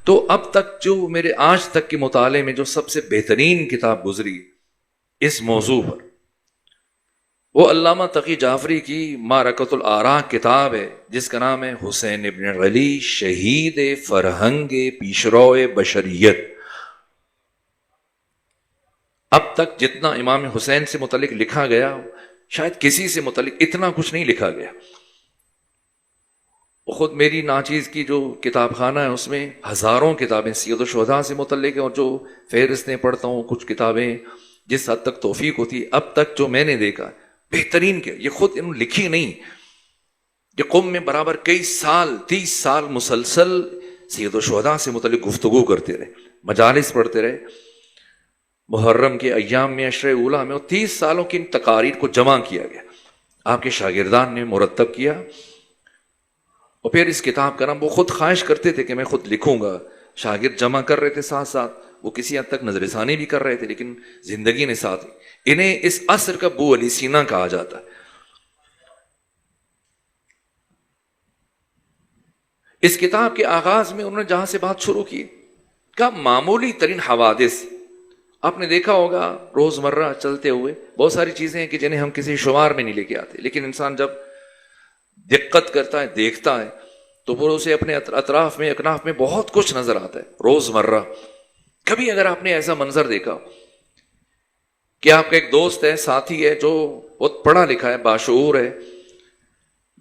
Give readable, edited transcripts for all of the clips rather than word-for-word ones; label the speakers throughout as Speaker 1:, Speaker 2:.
Speaker 1: تو اب تک جو میرے آج تک کے مطالعے میں جو سب سے بہترین کتاب گزری اس موضوع پر، وہ علامہ تقی جعفری کی معرکۃ الآراء کتاب ہے، جس کا نام ہے حسین ابن علی شہید فرہنگ پیشرو بشریت۔ اب تک جتنا امام حسین سے متعلق لکھا گیا، شاید کسی سے متعلق اتنا کچھ نہیں لکھا گیا۔ خود میری ناچیز کی جو کتاب خانہ ہے اس میں ہزاروں کتابیں سید الشہداء سے متعلق ہیں، اور جو فہرستیں پڑھتا ہوں کچھ کتابیں جس حد تک توفیق ہوتی ہے، اب تک جو میں نے دیکھا بہترین کیا، یہ خود انہوں نے لکھی نہیں، یہ قوم میں برابر کئی سال 30 سال مسلسل سید الشہداء سے متعلق گفتگو کرتے رہے، مجالس پڑھتے رہے، محرم کے ایام میں عشر اولیٰ میں، اور 30 سالوں کی ان تقاریر کو جمع کیا گیا، آپ کے شاگردان نے مرتب کیا، اور پھر اس کتاب کا نام وہ خود خواہش کرتے تھے کہ میں خود لکھوں گا، شاگرد جمع کر رہے تھے، ساتھ ساتھ وہ کسی حد تک نظر ثانی بھی کر رہے تھے، لیکن زندگی نے ساتھ، انہیں اس عصر کا ابو علی سینہ کہا جاتا ہے۔ اس کتاب کے آغاز میں انہوں نے جہاں سے بات شروع کی، کہا معمولی ترین حوادث، آپ نے دیکھا ہوگا روزمرہ چلتے ہوئے بہت ساری چیزیں ہیں کہ جنہیں ہم کسی شمار میں نہیں لے کے آتے، لیکن انسان جب دقت کرتا ہے، دیکھتا ہے، تو وہ اسے اپنے اطراف میں اکناف میں بہت کچھ نظر آتا ہے روزمرہ۔ کبھی اگر آپ نے ایسا منظر دیکھا کہ آپ کا ایک دوست ہے، ساتھی ہے، جو بہت پڑھا لکھا ہے، باشعور ہے،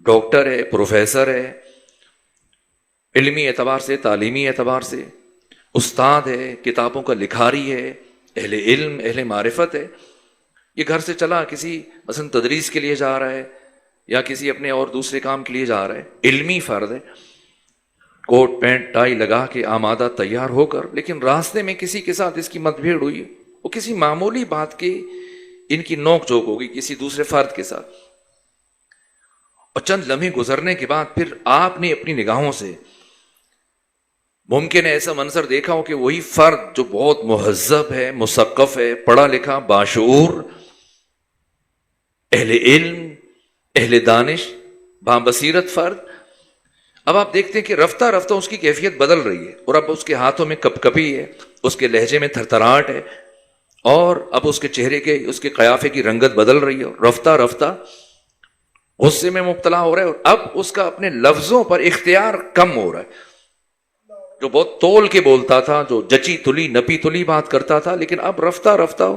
Speaker 1: ڈاکٹر ہے، پروفیسر ہے، علمی اعتبار سے، تعلیمی اعتبار سے استاد ہے، کتابوں کا لکھاری ہے، اہل علم، اہل معرفت ہے، یہ گھر سے چلا کسی مثلا تدریس کے لیے جا رہا ہے یا کسی اپنے اور دوسرے کام کے لیے جا رہا ہے، علمی فرد ہے، کوٹ پینٹ ٹائی لگا کے آمادہ تیار ہو کر، لیکن راستے میں کسی کے ساتھ اس کی مت بھیڑ ہوئی، وہ کسی معمولی بات کی ان کی نوک جھوک ہوگی کسی دوسرے فرد کے ساتھ، اور چند لمحے گزرنے کے بعد پھر آپ نے اپنی نگاہوں سے ممکن ہے ایسا منظر دیکھا ہو کہ وہی فرد جو بہت مہذب ہے، مثقف ہے، پڑھا لکھا، باشعور، اہل علم، اہل دانش، بابصیرت فرد، اب آپ دیکھتے ہیں کہ رفتہ رفتہ اس کی کیفیت بدل رہی ہے، اور اب اس کے ہاتھوں میں کپ کپی ہے، اس کے لہجے میں تھرتھراہٹ ہے، اور اب اس کے چہرے کے، اس کے قیافے کی رنگت بدل رہی ہے، رفتہ رفتہ غصے میں مبتلا ہو رہا ہے، اور اب اس کا اپنے لفظوں پر اختیار کم ہو رہا ہے۔ جو بہت تول کے بولتا تھا، جو جچی تلی نپی تلی بات کرتا تھا، لیکن اب رفتہ رفتہ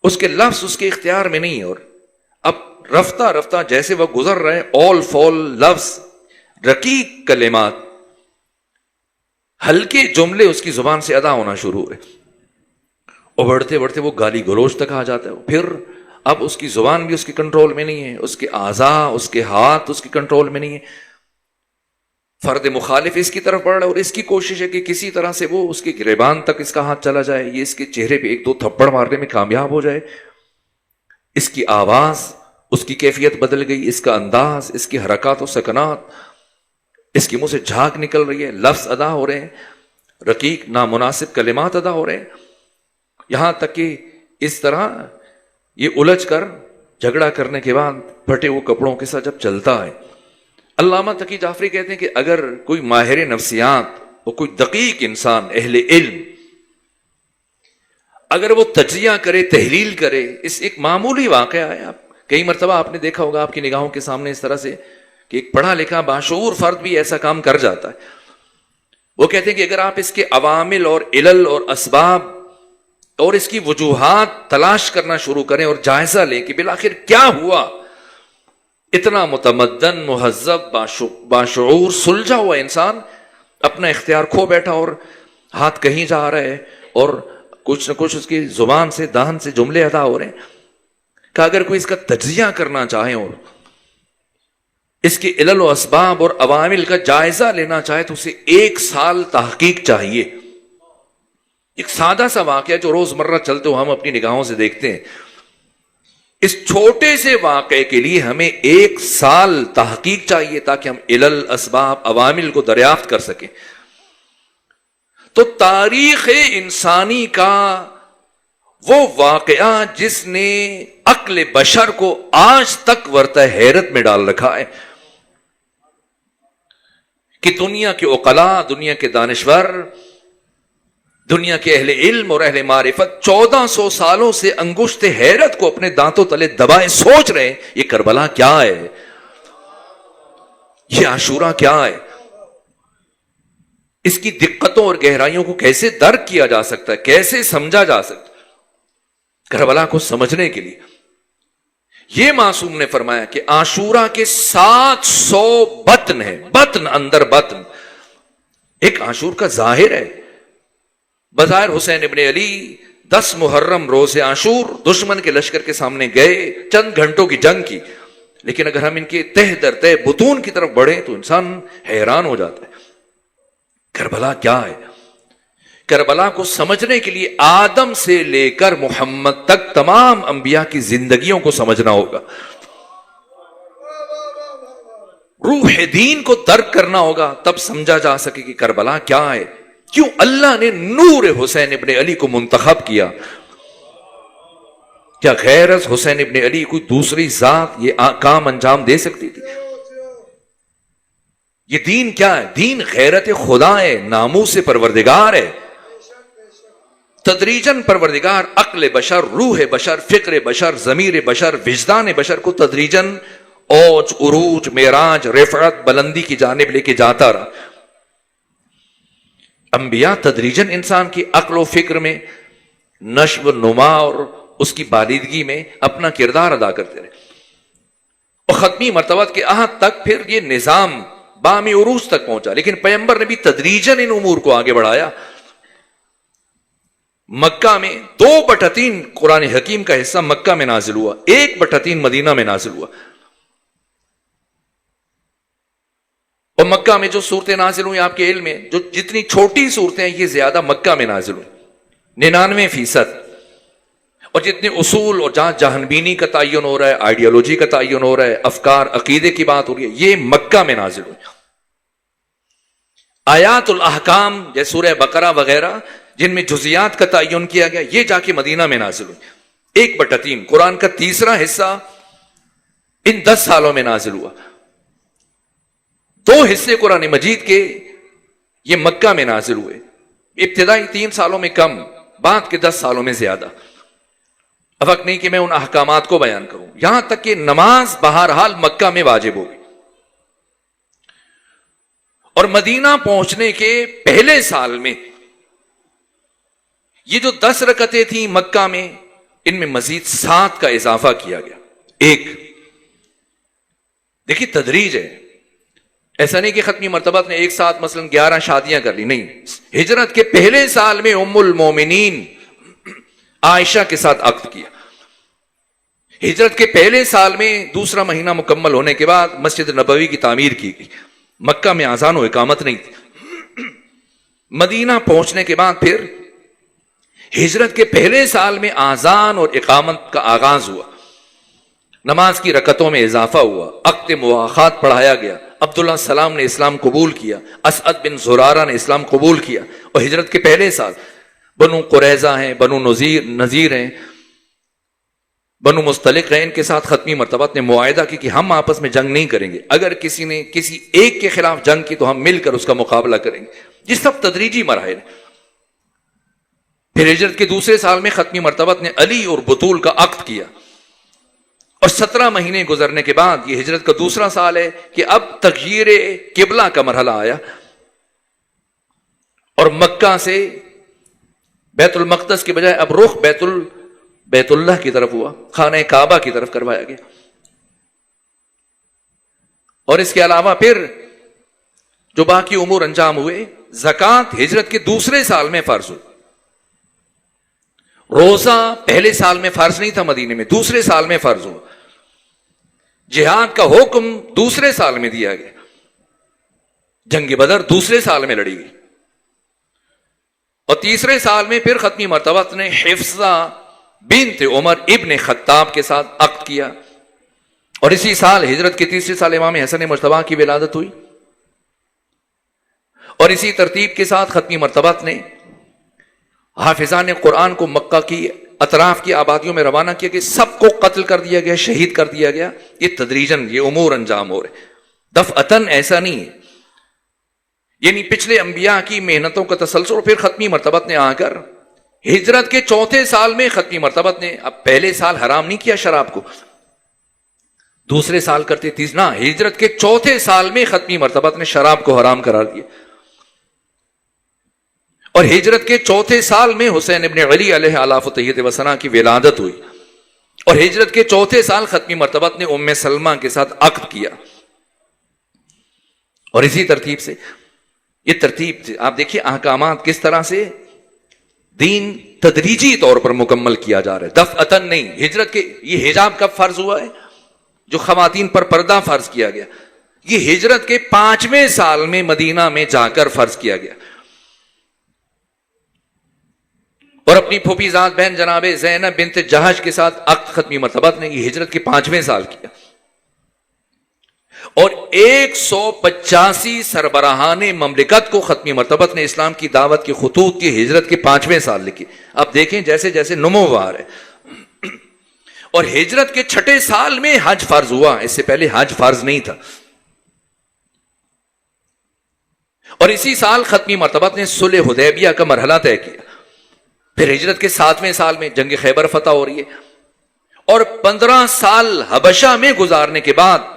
Speaker 1: اس کے لفظ اس کے اختیار میں نہیں، اور اب رفتہ رفتہ جیسے وہ گزر رہے ہیں، اول فول لفظ، رقیق کلمات، ہلکے جملے اس کی زبان سے ادا ہونا شروع ہوئے، اور بڑھتے بڑھتے وہ گالی گلوچ تک آ جاتا ہے، پھر اب اس کی زبان بھی اس کے کنٹرول میں نہیں ہے، اس کے اعضاء، اس کے ہاتھ اس کے کنٹرول میں نہیں ہے، فرد مخالف اس کی طرف بڑھ رہا ہے، اور اس کی کوشش ہے کہ کسی طرح سے وہ اس کے گریبان تک اس کا ہاتھ چلا جائے، یہ اس کے چہرے پہ ایک دو تھپڑ مارنے میں کامیاب ہو جائے، اس کی آواز، اس کی کیفیت بدل گئی، اس کا انداز، اس کی حرکات و سکنات، اس کی منہ سے جھاگ نکل رہی ہے، لفظ ادا ہو رہے ہیں، رقیق نامناسب کلمات ادا ہو رہے ہیں، یہاں تک کہ اس طرح یہ الجھ کر جھگڑا کرنے کے بعد پھٹے ہوئے کپڑوں کے ساتھ جب چلتا ہے۔ علامہ تقی جعفری کہتے ہیں کہ اگر کوئی ماہر نفسیات اور کوئی دقیق انسان، اہل علم، اگر وہ تجزیہ کرے، تحلیل کرے، اس ایک معمولی واقعہ ہے، آپ کئی مرتبہ آپ نے دیکھا ہوگا آپ کی نگاہوں کے سامنے اس طرح سے کہ ایک پڑھا لکھا باشعور فرد بھی ایسا کام کر جاتا ہے، وہ کہتے ہیں کہ اگر آپ اس کے عوامل اور علل اور اسباب اور اس کی وجوہات تلاش کرنا شروع کریں اور جائزہ لیں کہ بالآخر کیا ہوا، اتنا متمدن، مہذب، باشعور، سلجھا ہوا انسان اپنا اختیار کھو بیٹھا اور ہاتھ کہیں جا رہا ہے، اور کچھ نہ کچھ اس کی زبان سے، دہن سے جملے ادا ہو رہے ہیں، کہ اگر کوئی اس کا تجزیہ کرنا چاہے اور اس کے علل و اسباب اور عوامل کا جائزہ لینا چاہے تو اسے 1 سال تحقیق چاہیے۔ ایک سادہ سا واقعہ جو روزمرہ چلتے ہو ہم اپنی نگاہوں سے دیکھتے ہیں، اس چھوٹے سے واقعے کے لیے ہمیں 1 سال تحقیق چاہیے تاکہ ہم علل، اسباب، عوامل کو دریافت کر سکیں۔ تو تاریخ انسانی کا وہ واقعہ جس نے عقل بشر کو آج تک ورطہ حیرت میں ڈال رکھا ہے کہ دنیا کے عقلاء، دنیا کے دانشور، دنیا کے اہل علم اور اہل معرفت 1400 سالوں سے انگشت حیرت کو اپنے دانتوں تلے دبائے سوچ رہے ہیں یہ کربلا کیا ہے، یہ عاشورہ کیا ہے، اس کی دقتوں اور گہرائیوں کو کیسے درک کیا جا سکتا ہے، کیسے سمجھا جا سکتا ہے۔ کربلا کو سمجھنے کے لیے یہ معصوم نے فرمایا کہ عاشورہ کے 700 بطن ہیں، بطن اندر بطن۔ ایک عاشور کا ظاہر ہے، بظاہر حسین ابن علی 10 محرم روز عاشور دشمن کے لشکر کے سامنے گئے، چند گھنٹوں کی جنگ کی، لیکن اگر ہم ان کے تہ در تہ بطون کی طرف بڑھیں تو انسان حیران ہو جاتا ہے۔ کربلا کیا ہے؟ کربلا کو سمجھنے کے لیے آدم سے لے کر محمد تک تمام انبیاء کی زندگیوں کو سمجھنا ہوگا، روح دین کو درک کرنا ہوگا، تب سمجھا جا سکے کہ کربلا کیا ہے، کیوں اللہ نے نور حسین ابن علی کو منتخب کیا۔ کیا غیر از حسین ابن علی کوئی دوسری ذات یہ کام انجام دے سکتی تھی؟ یہ دین کیا ہے؟ دین غیرت خدا ہے، ناموس پروردگار ہے، تدریجاً پروردگار عقل بشر، روح بشر، فکر بشر، ضمیر بشر، وجدان بشر کو تدریجاً اوج، عروج، معراج، رفعت، بلندی کی جانب لے کے جاتا رہا۔ انبیاء تدریجاً انسان کی عقل و فکر میں، نشو و نما اور اس کی بالیدگی میں اپنا کردار ادا کرتے رہے، اور ختمی مرتبہ کے عہد تک پھر یہ نظام بامی عروج تک پہنچا، لیکن پیغمبر نے بھی تدریجاً ان امور کو آگے بڑھایا۔ مکہ میں 2/3 قرآن حکیم کا حصہ مکہ میں نازل ہوا، 1/3 مدینہ میں نازل ہوا، اور مکہ میں جو صورتیں نازل ہوئی آپ کے علم میں، جو جتنی چھوٹی صورتیں ہیں یہ زیادہ مکہ میں نازل ہوئی 99%، اور جتنے اصول اور جہاں جہنبینی کا تعین ہو رہا ہے، آئیڈیالوجی کا تعین ہو رہا ہے، افکار عقیدے کی بات ہو رہی ہے، یہ مکہ میں نازل ہوئی۔ آیات الاحکام جیسے سورہ بقرہ وغیرہ جن میں جزیات کا تعین کیا گیا، یہ جا کے مدینہ میں نازل ہوئی۔ 1/3 قرآن کا تیسرا حصہ ان 10 سالوں میں نازل ہوا، 2 حصے قرآن مجید کے یہ مکہ میں نازل ہوئے، ابتدائی 3 سالوں میں کم، بعد کے 10 سالوں میں زیادہ۔ اب وقت نہیں کہ میں ان احکامات کو بیان کروں، یہاں تک کہ نماز بہرحال مکہ میں واجب ہوگی، اور مدینہ پہنچنے کے پہلے سال میں یہ جو 10 رکعتیں تھیں مکہ میں، ان میں مزید 7 کا اضافہ کیا گیا۔ ایک دیکھیے تدریج ہے، ایسا نہیں کہ ختمی مرتبہ نے ایک ساتھ مثلا 11 شادیاں کر لی، نہیں، ہجرت کے پہلے سال میں ام المومنین عائشہ کے ساتھ عقد کیا، ہجرت کے پہلے سال میں دوسرا مہینہ مکمل ہونے کے بعد مسجد نبوی کی تعمیر کی گئی، مکہ میں اذان و اقامت نہیں تھی۔ مدینہ پہنچنے کے بعد پھر ہجرت کے پہلے سال میں اذان اور اقامت کا آغاز ہوا، نماز کی رکعتوں میں اضافہ ہوا، عقد مواخات پڑھایا گیا، عبداللہ سلام نے اسلام قبول کیا، اسعد بن زرارہ نے اسلام قبول کیا، اور ہجرت کے پہلے سال بنو قریظہ ہیں، بنو نذیر ہیں، بنو مستلق ہیں، ان کے ساتھ ختمی مرتبہ نے معاہدہ کی کہ ہم آپس میں جنگ نہیں کریں گے، اگر کسی نے کسی ایک کے خلاف جنگ کی تو ہم مل کر اس کا مقابلہ کریں گے۔ یہ سب تدریجی مراحل۔ پھر ہجرت کے دوسرے سال میں ختمی مرتبہ نے علی اور بطول کا عقد کیا، اور 17 مہینے گزرنے کے بعد یہ ہجرت کا دوسرا سال ہے کہ اب تغییر قبلہ کا مرحلہ آیا، اور مکہ سے بیت المقدس کے بجائے اب رخ بیت اللہ کی طرف ہوا، خانہ کعبہ کی طرف کروایا گیا۔ اور اس کے علاوہ پھر جو باقی امور انجام ہوئے، زکوٰۃ ہجرت کے دوسرے سال میں فرض ہوئی، روزہ پہلے سال میں فرض نہیں تھا مدینے میں، دوسرے سال میں فرض ہوا، جہاد کا حکم دوسرے سال میں دیا گیا، جنگ بدر دوسرے سال میں لڑی گئی، اور تیسرے سال میں پھر ختمی مرتبہ نے حفصہ بنت عمر ابن خطاب کے ساتھ عقد کیا، اور اسی سال ہجرت کے تیسرے سال امام حسن مجتبی کی ولادت ہوئی، اور اسی ترتیب کے ساتھ ختمی مرتبہ نے حافظان قرآن کو مکہ کی اطراف کی آبادیوں میں روانہ کیا کہ سب کو قتل کر دیا گیا، شہید کر دیا گیا۔ یہ تدریجاً یہ امور انجام ہو رہے، دفعتاً ایسا نہیں ہے یعنی پچھلے انبیاء کی محنتوں کا تسلسل. اور پھر ختمی مرتبت نے آ کر ہجرت کے 4تھے سال میں ختمی مرتبت نے, اب پہلے سال حرام نہیں کیا شراب کو, دوسرے سال کرتے تیز نہ, ہجرت کے 4تھے سال میں ختمی مرتبت نے شراب کو حرام قرار دیا. اور ہجرت کے 4تھے سال میں حسین ابن علی علیہ آلاف و تحیت و ثنا کی ولادت ہوئی. اور ہجرت کے 4تھے سال ختمی مرتبت نے ام سلمہ کے ساتھ عقد کیا. اور اسی ترتیب سے یہ ترتیب آپ دیکھیے احکامات کس طرح سے دین تدریجی طور پر مکمل کیا جا رہا ہے, دفعتاً نہیں. ہجرت کے یہ حجاب کب فرض ہوا ہے, جو خواتین پر پردہ فرض کیا گیا, یہ ہجرت کے 5ویں سال میں مدینہ میں جا کر فرض کیا گیا. اور اپنی پھوپھی ذات بہن جناب زینب بنت جہش کے ساتھ عقد ختمی مرتبت نے یہ ہجرت کے 5ویں سال کیا. اور 185 سربراہان مملکت کو ختمی مرتبت نے اسلام کی دعوت کے خطوط کی ہجرت کے 5ویں سال لکھی. اب دیکھیں جیسے جیسے نمووار ہے. اور ہجرت کے 6 سال میں حج فرض ہوا, اس سے پہلے حج فرض نہیں تھا. اور اسی سال ختمی مرتبت نے صلح حدیبیہ کا مرحلہ طے کیا. پھر ہجرت کے 7ویں سال میں جنگ خیبر فتح ہو رہی ہے. اور 15 سال حبشہ میں گزارنے کے بعد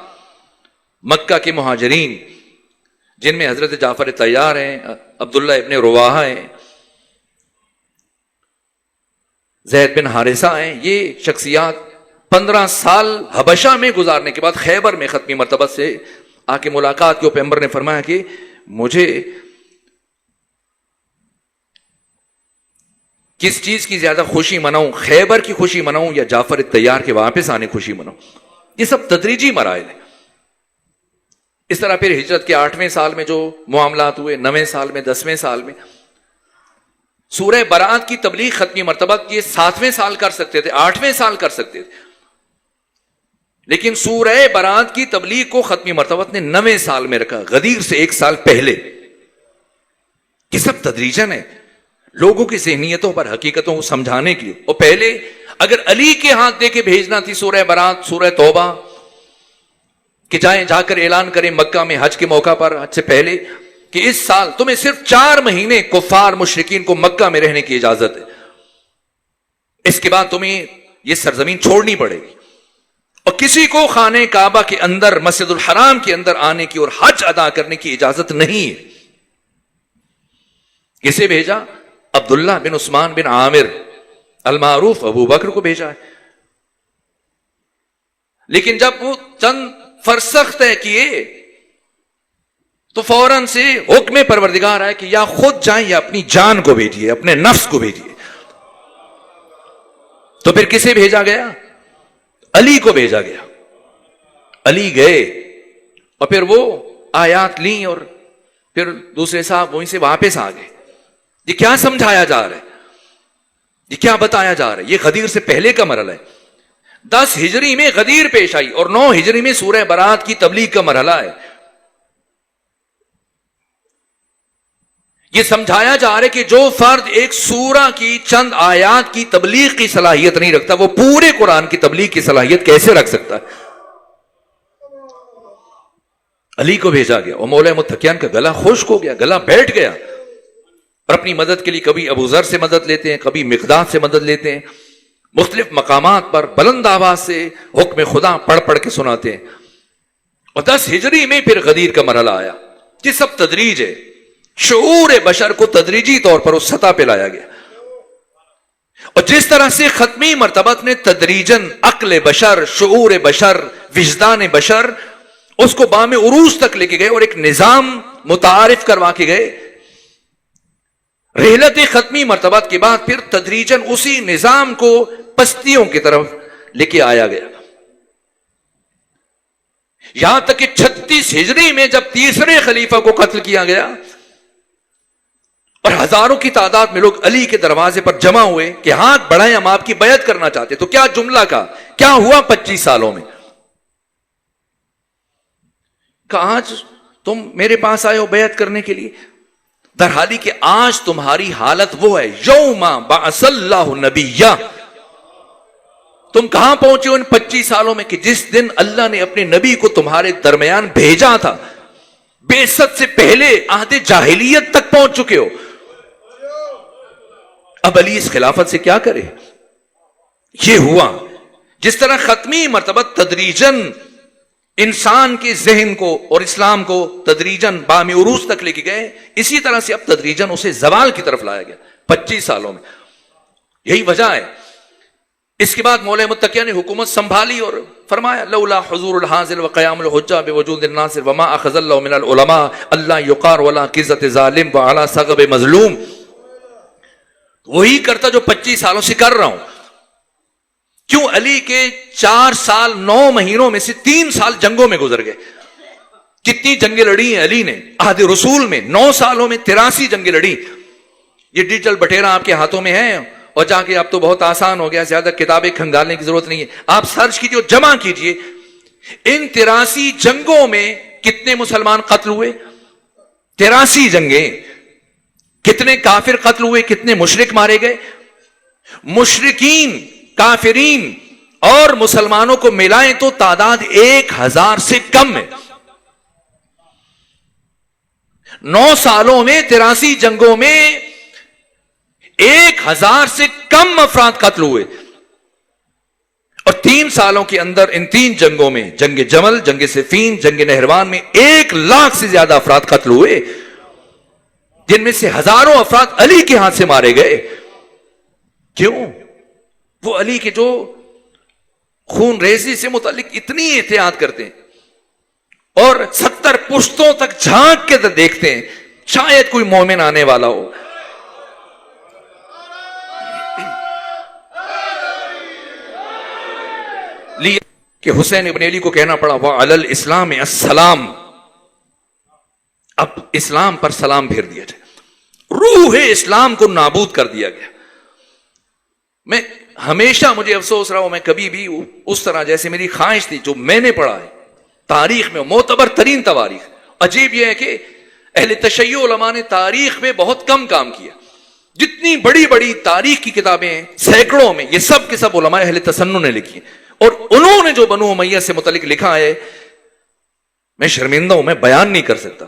Speaker 1: مکہ کے مہاجرین, جن میں حضرت جعفر طیار ہیں, عبداللہ ابن رواحہ ہیں, زید بن حارثہ ہیں, یہ شخصیات 15 سال حبشہ میں گزارنے کے بعد خیبر میں ختمی مرتبت سے آ کے ملاقات کے پیغمبر نے فرمایا کہ مجھے کس چیز کی زیادہ خوشی مناؤں, خیبر کی خوشی مناؤں یا جعفر طیار کے واپس آنے خوشی مناؤں. یہ سب تدریجی مراحل ہیں. اس طرح پھر ہجرت کے 8ویں سال میں جو معاملات ہوئے, 9ویں سال میں, 10ویں سال میں سورہ برات کی تبلیغ ختمی مرتبت یہ 7ویں سال کر سکتے تھے, 8ویں سال کر سکتے تھے, لیکن سورہ برات کی تبلیغ کو ختمی مرتبت نے 9ویں سال میں رکھا, غدیر سے 1 سال پہلے. یہ سب تدریجن ہے لوگوں کی ذہنیتوں پر حقیقتوں کو سمجھانے کے لیے. اور پہلے اگر علی کے ہاتھ دے کے بھیجنا تھی سورہ برات, سورہ توبہ, کہ جائیں جا کر اعلان کریں مکہ میں حج کے موقع پر, حج سے پہلے, کہ اس سال تمہیں صرف 4 مہینے کفار مشرکین کو مکہ میں رہنے کی اجازت ہے, اس کے بعد تمہیں یہ سرزمین چھوڑنی پڑے گی, اور کسی کو خانہ کعبہ کے اندر, مسجد الحرام کے اندر آنے کی اور حج ادا کرنے کی اجازت نہیں ہے. کسے بھیجا؟ عبداللہ بن عثمان بن عامر المعروف ابو بکر کو بھیجا ہے. لیکن جب وہ چند فرسخ طے کیے تو فوراً سے حکم پروردگار آئے کہ یا خود جائیں یا اپنی جان کو بھیجیے, اپنے نفس کو بھیجیے. تو پھر کسے بھیجا گیا؟ علی کو بھیجا گیا. علی گئے اور پھر وہ آیات لیں اور پھر دوسرے صاحب وہیں سے واپس آ گئے. یہ کیا سمجھایا جا رہا ہے, یہ کیا بتایا جا رہا ہے؟ یہ غدیر سے پہلے کا مرحلہ ہے. 10 ہجری میں غدیر پیش آئی اور 9 ہجری میں سورہ برات کی تبلیغ کا مرحلہ ہے. یہ سمجھایا جا رہا ہے کہ جو فرد ایک سورہ کی چند آیات کی تبلیغ کی صلاحیت نہیں رکھتا, وہ پورے قرآن کی تبلیغ کی صلاحیت کیسے رکھ سکتا ہے؟ علی کو بھیجا گیا اور مولا متقیان کا گلا خشک ہو گیا, گلا بیٹھ گیا. اور اپنی مدد کے لیے کبھی ابو ذر سے مدد لیتے ہیں, کبھی مقداد سے مدد لیتے ہیں, مختلف مقامات پر بلند آواز سے حکم خدا پڑھ پڑھ کے سناتے ہیں. اور 10 ہجری میں پھر غدیر کا مرحلہ آیا. یہ سب تدریج ہے. شعور بشر کو تدریجی طور پر اس سطح پہ لایا گیا. اور جس طرح سے ختمی مرتبت نے تدریجن عقل بشر, شعور بشر, وجدان بشر, اس کو بام عروج تک لے کے گئے اور ایک نظام متعارف کروا کے گئے. رحلت ختمی مرتبت کے بعد پھر تدریجن اسی نظام کو پستیوں کی طرف لے کے آیا گیا. یہاں تک کہ 36 ہجری میں جب تیسرے خلیفہ کو قتل کیا گیا اور ہزاروں کی تعداد میں لوگ علی کے دروازے پر جمع ہوئے کہ ہاتھ بڑھائیں, ہم آپ کی بیعت کرنا چاہتے. تو کیا جملہ کا کیا ہوا 25 سالوں میں؟ کہ آج تم میرے پاس آئے ہو بیعت کرنے کے لیے, در حالی کہ آج تمہاری حالت وہ ہے یوم بعث اللہ نبیہ. تم کہاں پہنچے ہو ان 25 سالوں میں کہ جس دن اللہ نے اپنے نبی کو تمہارے درمیان بھیجا تھا, بعثت سے پہلے عہد جاہلیت تک پہنچ چکے ہو. اب علی اس خلافت سے کیا کرے؟ یہ ہوا جس طرح ختمی مرتبہ تدریجن انسان کے ذہن کو اور اسلام کو تدریجن بام عروج تک لے کے گئے، اسی طرح سے اب تدریجن اسے زوال کی طرف لایا گیا 25 سالوں میں. یہی وجہ ہے. اس کے بعد مولا متقیہ نے حکومت سنبھالی اور فرمایا لولا حضور الحاضر وقیام الحجہ بوجود الناصر وما اخذ اللہ من العلماء اللہ یقار ولا قزت ظالم وعلا سغب مظلوم. وہی کرتا جو 25 سالوں سے کر رہا ہوں. کیوں؟ علی کے 4 سال 9 مہینوں میں سے 3 سال جنگوں میں گزر گئے. کتنی جنگیں لڑی ہیں علی نے عہد رسول میں؟ 9 سالوں میں 83 جنگیں لڑی. یہ ڈیجیٹل بٹیرا آپ کے ہاتھوں میں ہے اور جا کے اب تو بہت آسان ہو گیا، زیادہ کتابیں کھنگالنے کی ضرورت نہیں ہے. آپ سرچ کیجیے اور جمع کیجیے ان 83 جنگوں میں کتنے مسلمان قتل ہوئے. 83 جنگیں. کتنے کافر قتل ہوئے، کتنے مشرک مارے گئے. مشرکین، کافرین اور مسلمانوں کو ملائیں تو تعداد 1000 سے کم ہے. 9 سالوں میں 83 جنگوں میں 1000 سے کم افراد قتل ہوئے. اور 3 سالوں کے اندر ان 3 جنگوں میں، جنگ جمل، جنگ صفین، جنگ نہروان میں 1 لاکھ سے زیادہ افراد قتل ہوئے، جن میں سے ہزاروں افراد علی کے ہاتھ سے مارے گئے. کیوں؟ وہ علی کے جو خون ریزی سے متعلق اتنی احتیاط کرتے ہیں اور 70 پشتوں تک جھانک کے دیکھتے ہیں شاید کوئی مومن آنے والا ہو. لیے کہ حسین ابن علی کو کہنا پڑا وعلی الاسلام السلام. اب اسلام پر سلام پھیر دیا جائے. روح اسلام کو نابود کر دیا گیا. میں ہمیشہ مجھے افسوس رہا ہوں، میں کبھی بھی اس طرح جیسے میری خواہش تھی جو میں نے پڑھا ہے تاریخ میں، معتبر ترین تواریخ. عجیب یہ ہے کہ اہل تشیع علماء نے تاریخ میں بہت کم کام کیا. جتنی بڑی بڑی تاریخ کی کتابیں ہیں سینکڑوں میں، یہ سب کے سب علماء اہل تسنن نے لکھی ہیں. اور انہوں نے جو بنو امیہ سے متعلق لکھا ہے میں شرمندہ ہوں، میں بیان نہیں کر سکتا،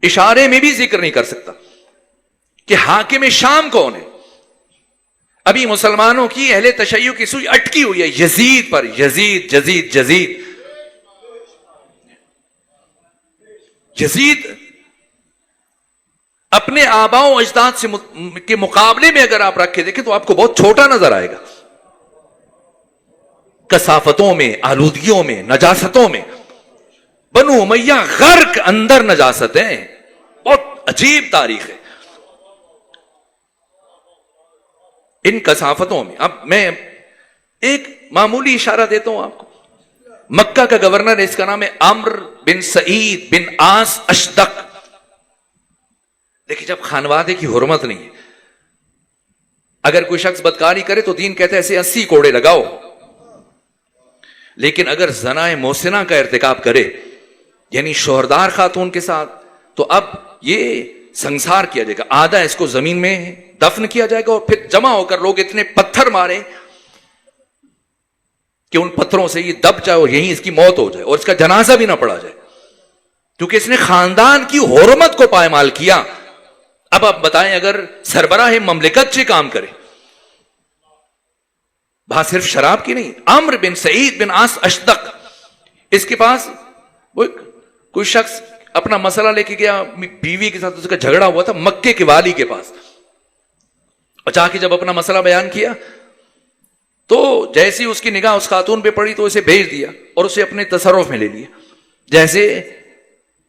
Speaker 1: اشارے میں بھی ذکر نہیں کر سکتا کہ حاکم شام کون ہے. ابھی مسلمانوں کی اہل تشیع کی سوئی اٹکی ہوئی ہے یزید پر. یزید یزید یزید یزید اپنے آباء و اجداد سے کے مقابلے میں اگر آپ رکھ کے دیکھیں تو آپ کو بہت چھوٹا نظر آئے گا. کثافتوں میں، آلودگیوں میں، نجاستوں میں. بنو امیہ غرق اندر نجاستیں. بہت عجیب تاریخ ہے ان کثافتوں میں. اب میں ایک معمولی اشارہ دیتا ہوں آپ کو. مکہ کا گورنر ہے، اس کا نام ہے عمرو بن سعید بن عاص اشدق. دیکھیں جب خانوادے کی حرمت نہیں ہے، اگر کوئی شخص بدکاری کرے تو دین کہتا ہے اسے 80 کوڑے لگاؤ، لیکن اگر زنا محسنہ کا ارتکاب کرے یعنی شوہردار خاتون کے ساتھ تو اب یہ سنسار کیا جائے گا. آدھا اس کو زمین میں دفن کیا جائے گا اور پھر جمع ہو کر لوگ اتنے پتھر مارے کہ ان پتھروں سے یہ دب جائے اور یہیں اس کی موت ہو جائے اور اس کا جنازہ بھی نہ پڑا جائے، کیونکہ اس نے خاندان کی حرمت کو پائمال کیا. اب آپ بتائیں اگر سربراہ مملکت سے کام کرے، بات صرف شراب کی نہیں. عمرو بن سعید بن عاص اشدق، اس کے پاس وہ کوئی شخص اپنا مسئلہ لے کے گیا، بیوی کے ساتھ اس کا جھگڑا ہوا تھا مکے کے والی کے پاس، اور جا کے جب اپنا مسئلہ بیان کیا تو جیسی اس کی نگاہ اس خاتون پہ پڑی تو اسے بھیج دیا اور اسے اپنے تصرف میں لے لیا. جیسے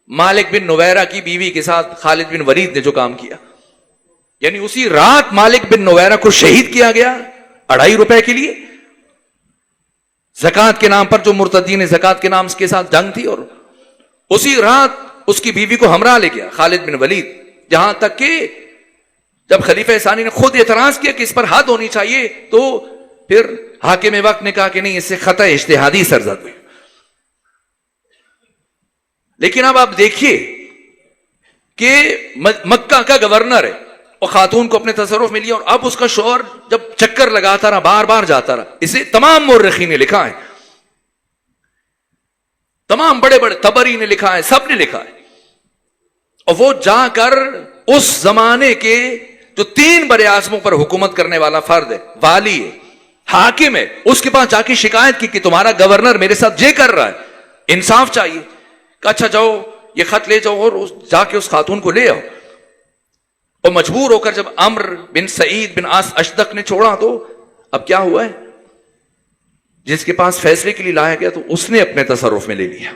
Speaker 1: مالک بن نویرہ کی بیوی کے ساتھ خالد بن ولید نے جو کام کیا، یعنی اسی رات مالک بن نویرہ کو شہید کیا گیا 2.5 روپے کے لیے. زکات کے نام پر جو مرتدین زکات کے نام کے ساتھ جنگ تھی، اور اسی رات اس کی بیوی کو ہمراہ لے گیا خالد بن ولید. جہاں تک کہ جب خلیفہ ثانی نے خود اعتراض کیا کہ اس پر حد ہونی چاہیے تو پھر حاکم وقت نے کہا کہ نہیں، اس سے خطا اجتہادی سرزد ہوئی. لیکن اب آپ دیکھیے کہ مکہ کا گورنر ہے اور خاتون کو اپنے تصرف میں لیا، اور اب اس کا شوہر جب چکر لگاتا رہا، بار بار جاتا رہا. اسے تمام مورخین نے لکھا ہے تمام بڑے بڑے تبری نے لکھا ہے, سب نے لکھا ہے. اور وہ جا کر اس زمانے کے جو 3 بر اعظموں پر حکومت کرنے والا فرد ہے, والی ہے, حاکم ہے, اس کے پاس جا کے شکایت کی کہ تمہارا گورنر میرے ساتھ یہ کر رہا ہے, انصاف چاہیے. کہ اچھا جاؤ یہ خط لے جاؤ اور جا کے اس خاتون کو لے آؤ. اور مجبور ہو کر جب عمرو بن سعید بن عاص اشدق نے چھوڑا تو اب کیا ہوا ہے, جس کے پاس فیصلے کے لیے لایا گیا تو اس نے اپنے تصرف میں لے لیا.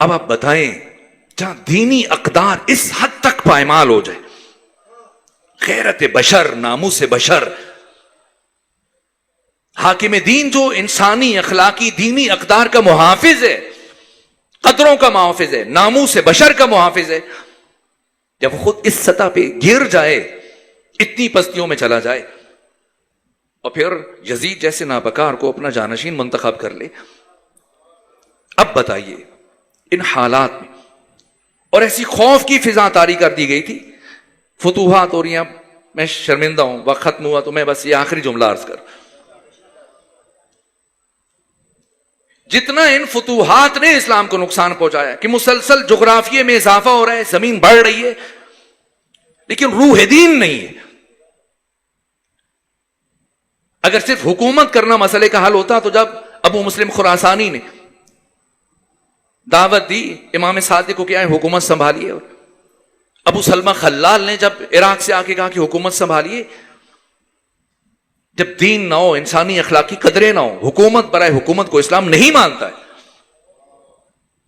Speaker 1: اب آپ بتائیں جہاں دینی اقدار اس حد تک پائمال ہو جائے, غیرت بشر, ناموس بشر, حاکم دین جو انسانی اخلاقی دینی اقدار کا محافظ ہے, قدروں کا محافظ ہے, ناموس بشر کا محافظ ہے, جب وہ خود اس سطح پہ گر جائے, اتنی پستیوں میں چلا جائے, اور پھر یزید جیسے نابکار کو اپنا جانشین منتخب کر لے. اب بتائیے ان حالات میں, اور ایسی خوف کی فضا طاری کر دی گئی تھی, فتوحات ہو رہی ہیں. میں شرمندہ ہوں, وقت ختم ہوا تو میں بس یہ آخری جملہ عرض کر, جتنا ان فتوحات نے اسلام کو نقصان پہنچایا کہ مسلسل جغرافیے میں اضافہ ہو رہا ہے, زمین بڑھ رہی ہے, لیکن روح دین نہیں ہے. اگر صرف حکومت کرنا مسئلے کا حل ہوتا تو جب ابو مسلم خراسانی نے دعوت دی امام صادق کو کیا ہے حکومت سنبھالیے, اور ابو سلمہ خلال نے جب عراق سے آ کے کہا کہ حکومت سنبھالیے, جب دین نہ ہو, انسانی اخلاقی قدریں نہ ہو, حکومت برائے حکومت کو اسلام نہیں مانتا ہے.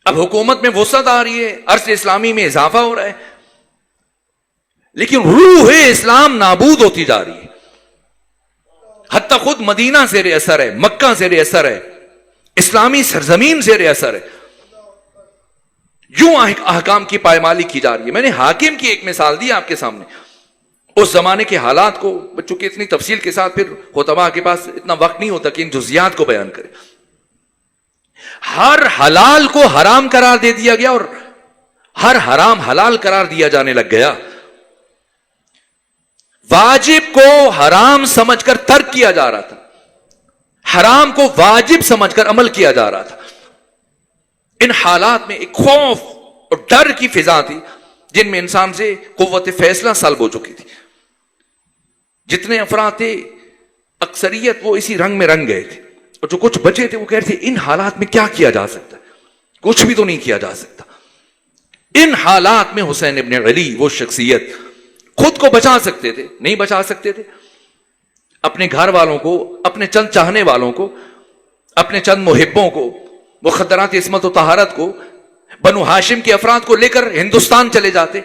Speaker 1: اب حکومت میں وسعت آ رہی ہے, عرص اسلامی میں اضافہ ہو رہا ہے, لیکن روح اسلام نابود ہوتی جا رہی ہے. حتیٰ خود مدینہ زیر اثر ہے, مکہ زیر اثر ہے, اسلامی سرزمین زیر اثر ہے. یوں احکام کی پائمالی کی جا رہی ہے. میں نے حاکم کی ایک مثال دی آپ کے سامنے, اس زمانے کے حالات کو, بچوں کی اتنی تفصیل کے ساتھ پھر خطباء کے پاس اتنا وقت نہیں ہوتا کہ ان جزیات کو بیان کرے. ہر حلال کو حرام قرار دے دیا گیا اور ہر حرام حلال قرار دیا جانے لگ گیا. واجب کو حرام سمجھ کر ترک کیا جا رہا تھا, حرام کو واجب سمجھ کر عمل کیا جا رہا تھا. ان حالات میں ایک خوف اور ڈر کی فضا تھی جن میں انسان سے قوت فیصلہ سلب ہو چکی تھی. جتنے افراد تھے اکثریت وہ اسی رنگ میں رنگ گئے تھے, اور جو کچھ بچے تھے وہ کہہ رہے تھے ان حالات میں کیا کیا جا سکتا ہے, کچھ بھی تو نہیں کیا جا سکتا. ان حالات میں حسین ابن علی وہ شخصیت خود کو بچا سکتے تھے, نہیں بچا سکتے تھے. اپنے گھر والوں کو, اپنے چند چاہنے والوں کو, اپنے چند محبوں کو, مخدرات عصمت و طہارت کو, بنو ہاشم کے افراد کو لے کر ہندوستان چلے جاتے.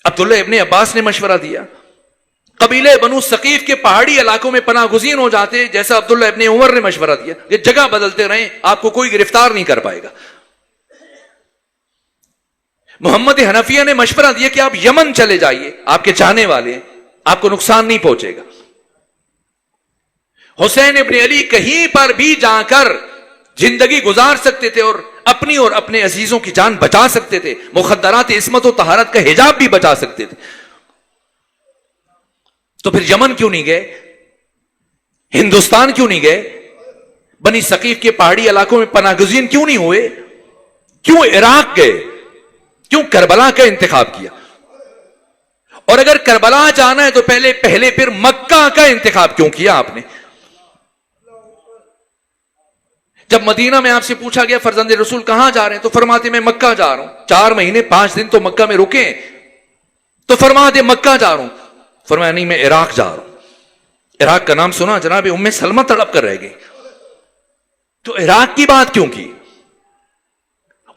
Speaker 1: عبداللہ ابن عباس نے مشورہ دیا, قبیلے بنو ثقیف کے پہاڑی علاقوں میں پناہ گزین ہو جاتے, جیسا عبداللہ ابن عمر نے مشورہ دیا, یہ جگہ بدلتے رہیں آپ کو کوئی گرفتار نہیں کر پائے گا. محمد حنفیہ نے مشورہ دیا کہ آپ یمن چلے جائیے, آپ کے چاہنے والے ہیں, آپ کو نقصان نہیں پہنچے گا. حسین ابن علی کہیں پر بھی جا کر زندگی گزار سکتے تھے اور اپنے عزیزوں کی جان بچا سکتے تھے, مخدرات عصمت و طہارت کا حجاب بھی بچا سکتے تھے. تو پھر یمن کیوں نہیں گئے, ہندوستان کیوں نہیں گئے, بنی ثقیف کے پہاڑی علاقوں میں پناہ گزین کیوں نہیں ہوئے, کیوں عراق گئے, کیوں کربلا کا انتخاب کیا؟ اور اگر کربلا جانا ہے تو پہلے پھر مکہ کا انتخاب کیوں کیا آپ نے؟ جب مدینہ میں آپ سے پوچھا گیا فرزند رسول کہاں جا رہے ہیں تو فرماتے میں مکہ جا رہا ہوں. 4 مہینے 5 دن تو مکہ میں رکے, تو فرماتے مکہ جا رہا ہوں. فرمایا نہیں میں عراق جا رہا ہوں. عراق کا نام سنا جناب ام سلمہ تڑپ کر رہ گئی, تو عراق کی بات کیوں کی؟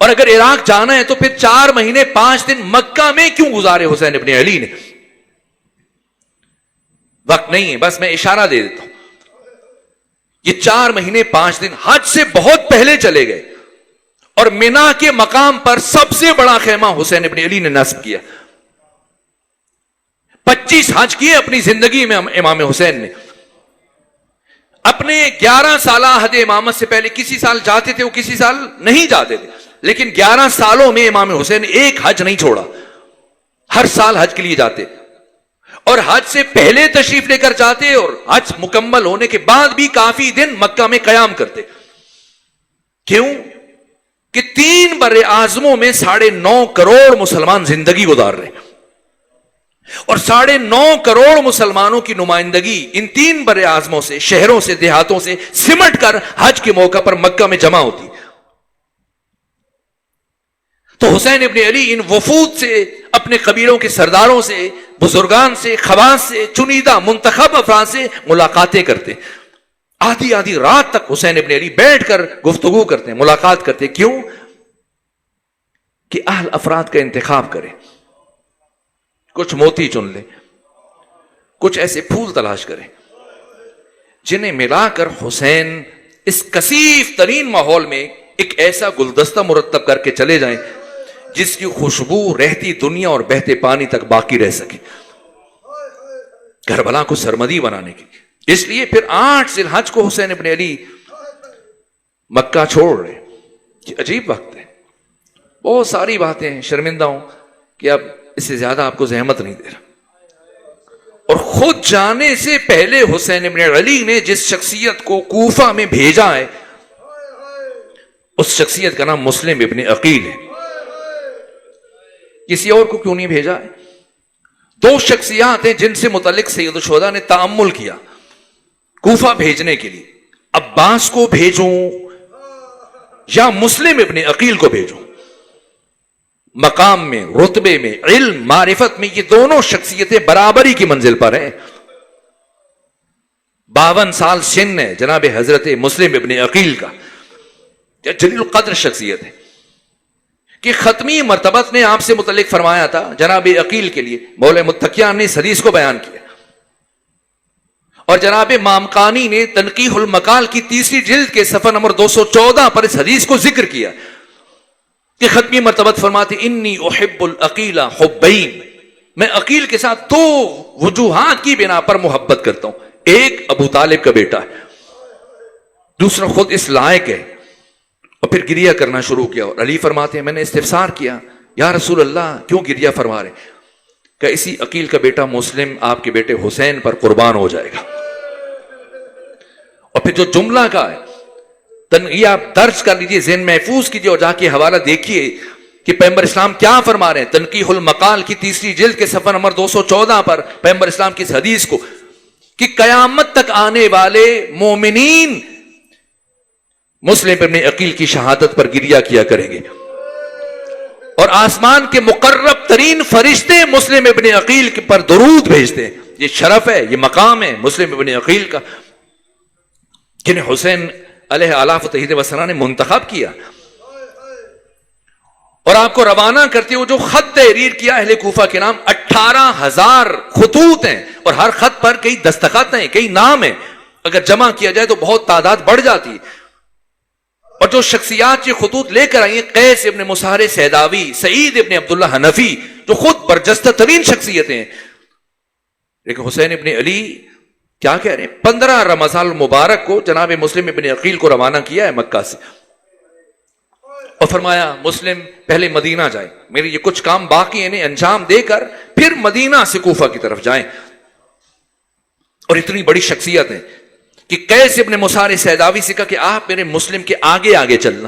Speaker 1: اور اگر عراق جانا ہے تو پھر 4 مہینے 5 دن مکہ میں کیوں گزارے حسین ابن علی نے؟ وقت نہیں ہے, بس میں اشارہ دے دیتا ہوں. یہ 4 مہینے 5 دن حج سے بہت پہلے چلے گئے, اور مینا کے مقام پر سب سے بڑا خیمہ حسین ابن علی نے نصب کیا. 25 حج کیے اپنی زندگی میں امام حسین نے. اپنے 11 سالہ عہد امامت سے پہلے کسی سال جاتے تھے, وہ کسی سال نہیں جاتے تھے, لیکن 11 سالوں میں امام حسین ایک حج نہیں چھوڑا, ہر سال حج کے لیے جاتے, اور حج سے پہلے تشریف لے کر جاتے, اور حج مکمل ہونے کے بعد بھی کافی دن مکہ میں قیام کرتے. کیوں کہ 3 بر اعظموں میں 9.5 کروڑ مسلمان زندگی گزار رہے ہیں، اور 9.5 کروڑ مسلمانوں کی نمائندگی ان 3 بر اعظموں سے، شہروں سے، دیہاتوں سے سمٹ کر حج کے موقع پر مکہ میں جمع ہوتی۔ تو حسین ابن علی ان وفود سے، اپنے قبیلوں کے سرداروں سے، بزرگان سے، خواص سے، چنیدہ منتخب افراد سے ملاقاتیں کرتے، آدھی آدھی رات تک حسین ابن علی بیٹھ کر گفتگو کرتے ہیں، ملاقات کرتے۔ کیوں کہ اہل افراد کا انتخاب کریں، کچھ موتی چن لیں، کچھ ایسے پھول تلاش کریں جنہیں ملا کر حسین اس کثیف ترین ماحول میں ایک ایسا گلدستہ مرتب کر کے چلے جائیں جس کی خوشبو رہتی دنیا اور بہتے پانی تک باقی رہ سکے، کربلا کو سرمدی بنانے کی۔ اس لیے پھر 8 ذی الحج کو حسین ابن علی مکہ چھوڑ رہے۔ یہ عجیب وقت ہے، بہت ساری باتیں ہیں، شرمندہ ہوں کہ اب اس سے زیادہ آپ کو زحمت نہیں دے رہا۔ اور خود جانے سے پہلے حسین ابن علی نے جس شخصیت کو کوفہ میں بھیجا ہے، اس شخصیت کا نام مسلم ابن عقیل ہے۔ کسی اور کو کیوں نہیں بھیجا ہے؟ 2 شخصیات ہیں جن سے متعلق سید الشہداء نے تأمل کیا کوفہ بھیجنے کے لیے، عباس کو بھیجوں یا مسلم ابن عقیل کو بھیجوں؟ مقام میں، رتبے میں، علم، معرفت میں یہ دونوں شخصیتیں برابری کی منزل پر ہیں۔ 52 سال سن ہے جناب حضرت مسلم ابن عقیل کا، جلیل القدر شخصیت ہے کہ ختمی مرتبت نے آپ سے متعلق فرمایا تھا جناب عقیل کے لیے، مولا متقیان نے اس حدیث کو بیان کیا، اور جناب مامقانی نے تنقیح المقال کی 3 جلد کے صفحہ نمبر 214 پر اس حدیث کو ذکر کیا کہ ختمی مرتبت فرماتے انی احب العقیل حبین، میں عقیل کے ساتھ 2 وجوہات کی بنا پر محبت کرتا ہوں، ایک ابو طالب کا بیٹا ہے، دوسرا خود اس لائق ہے۔ اور پھر گریہ کرنا شروع کیا، اور علی فرماتے ہیں میں نے استفسار کیا یا رسول اللہ کیوں گریہ فرما رہے؟ کہ اسی عقیل کا بیٹا مسلم آپ کے بیٹے حسین پر قربان ہو جائے گا۔ اور پھر جو جملہ کا ہے یہ آپ درج کر لیجئے، ذہن محفوظ کیجئے اور جا کے حوالہ دیکھیے کہ پیغمبر اسلام کیا فرما رہے ہیں۔ تنقیح المقال کی 3 جلد کے صفحہ نمبر 214 پر پیغمبر اسلام کی اس حدیث کو کہ قیامت تک آنے والے مومنین مسلم ابن عقیل کی شہادت پر گریہ کیا کریں گے، اور آسمان کے مقرب ترین فرشتے مسلم ابن عقیل پر درود بھیجتے ہیں۔ یہ شرف ہے، یہ مقام ہے مسلم ابن عقیل کا، جنہیں حسین علیہ آلاف و تحید وسلام نے منتخب کیا، اور آپ کو روانہ کرتے ہوئے جو خط تحریر کیا اہل کوفہ کے نام 18,000 خطوط ہیں، اور ہر خط پر کئی دستخط ہیں، کئی نام ہیں، اگر جمع کیا جائے تو بہت تعداد بڑھ جاتی ہے۔ اور جو شخصیات یہ خطوط لے کر آئی ہیں، قیس ابن مسہر سیداوی، سعید ابن عبداللہ حنفی، جو خود برجستہ ترین شخصیتیں ہیں، لیکن حسین ابن علی کیا کہہ رہے ہیں؟ 15 رمضان المبارک کو جناب مسلم ابن عقیل کو روانہ کیا ہے مکہ سے، اور فرمایا مسلم پہلے مدینہ جائیں، میرے یہ کچھ کام باقی ہیں انجام دے کر پھر مدینہ سے کوفہ کی طرف جائیں۔ اور اتنی بڑی شخصیت ہے کہ قیس ابن مسہر سیداوی سے کہا کہ آپ میرے مسلم کے آگے آگے چلنا،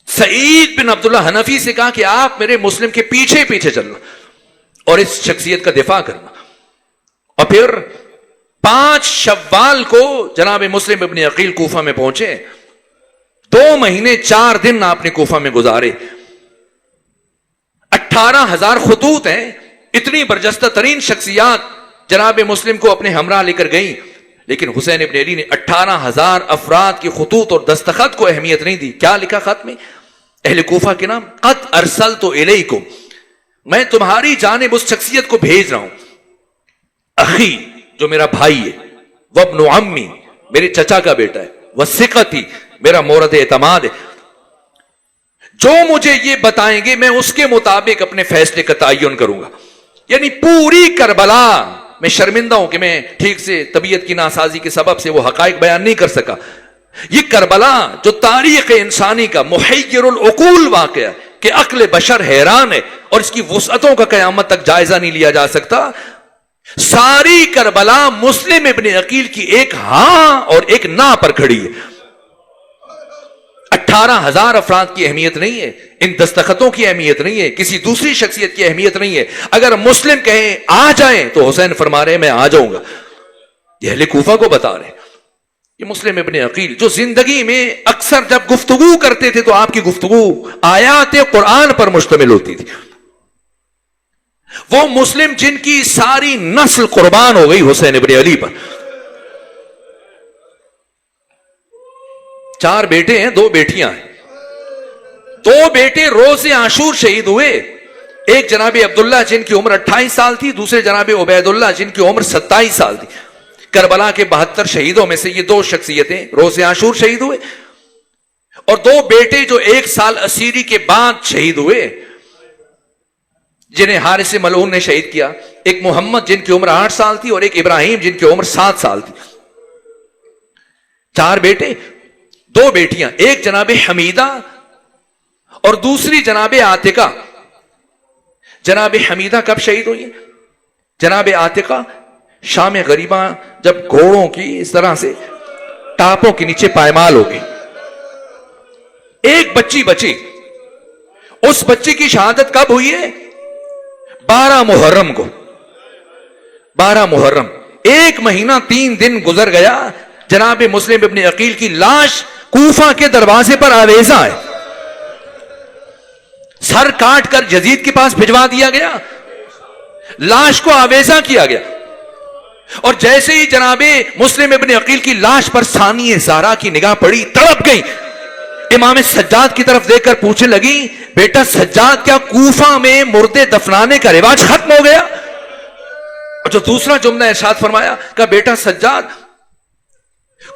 Speaker 1: سعید بن عبداللہ حنفی سے کہا کہ آپ میرے مسلم کے پیچھے پیچھے چلنا، اور اس شخصیت کا دفاع کرنا۔ اور پھر 5 شوال کو جناب مسلم ابن عقیل کوفہ میں پہنچے، 2 مہینے 4 دن آپ نے کوفہ میں گزارے، 18,000 خطوط ہیں، اتنی برجستہ ترین شخصیات جناب مسلم کو اپنے ہمراہ لے کر گئیں، لیکن حسین ابن علی نے 18,000 افراد کی خطوط اور دستخط کو اہمیت نہیں دی۔ کیا لکھا خط میں؟ اہل کوفہ کے نام قد ارسلت الیکم، میں تمہاری جانب اس شخصیت کو بھیج رہا ہوں، اخی جو میرا بھائی ہے، وابن عمی میرے چچا کا بیٹا ہے، وثقتی میرا مورد اعتماد ہے، جو مجھے یہ بتائیں گے میں اس کے مطابق اپنے فیصلے کا تعین کروں گا۔ یعنی پوری کربلا، میں شرمندہ ہوں کہ میں ٹھیک سے طبیعت کی ناسازی کے سبب سے وہ حقائق بیان نہیں کر سکا، یہ کربلا جو تاریخ انسانی کا محیر العقول واقعہ کہ عقل بشر حیران ہے اور اس کی وسعتوں کا قیامت تک جائزہ نہیں لیا جا سکتا، ساری کربلا مسلم ابن عقیل کی ایک ہاں اور ایک نہ پر کھڑی ہے۔ 18,000 افراد کی اہمیت نہیں ہے، ان دستخطوں کی اہمیت نہیں ہے، کسی دوسری شخصیت کی اہمیت نہیں ہے. اگر مسلم کہیں آ جائیں تو حسین فرما رہے ہیں میں آ جاؤں گا. یہ اہل کوفہ کو بتا رہے ہیں. یہ مسلم ابن عقیل جو زندگی میں اکثر جب گفتگو کرتے تھے تو آپ کی گفتگو آیات قرآن پر مشتمل ہوتی تھی. وہ مسلم جن کی ساری نسل قربان ہو گئی حسین ابن علی پر. 4 بیٹے ہیں، 2 بیٹیاں ہیں. 2 بیٹے روز عاشور شہید ہوئے. ایک جناب عبداللہ جن کی عمر 28 سال تھی، دوسرے جناب عبید اللہ جن کی عمر 27 سال تھی. کربلا کے 72 شہیدوں میں سے یہ 2 شخصیتیں روز عاشور شہید ہوئے. اور 2 بیٹے جو 1 سال اسیری کے بعد شہید ہوئے، جنہیں حارث ملعون نے شہید کیا. ایک محمد جن کی عمر 8 سال تھی اور ایک ابراہیم جن کی عمر 7 سال تھی. 4 بیٹے 2 بیٹیاں، ایک جناب حمیدہ اور دوسری جناب عاتقہ. جناب حمیدہ کب شہید ہوئی؟ جناب عاتقہ شام غریبہ جب گھوڑوں کی اس طرح سے ٹاپوں کے نیچے پائمال ہو گئی. ایک بچی بچی. اس بچی کی شہادت کب ہوئی ہے؟ 12 محرم کو. 12 محرم 1 مہینہ 3 دن گزر گیا. جناب مسلم ابن عقیل کی لاش کوفہ کے دروازے پر آویزہ ہے. سر کاٹ کر یزید کے پاس بھجوا دیا گیا، لاش کو آویزہ کیا گیا. اور جیسے ہی جناب مسلم ابن عقیل کی لاش پر ثانیہ زہرا کی نگاہ پڑی، تڑپ گئی. امام سجاد کی طرف دیکھ کر پوچھنے لگی بیٹا سجاد کیا کوفہ میں مردے دفنانے کا رواج ختم ہو گیا؟ اور جو دوسرا جملہ ارشاد فرمایا کہ بیٹا سجاد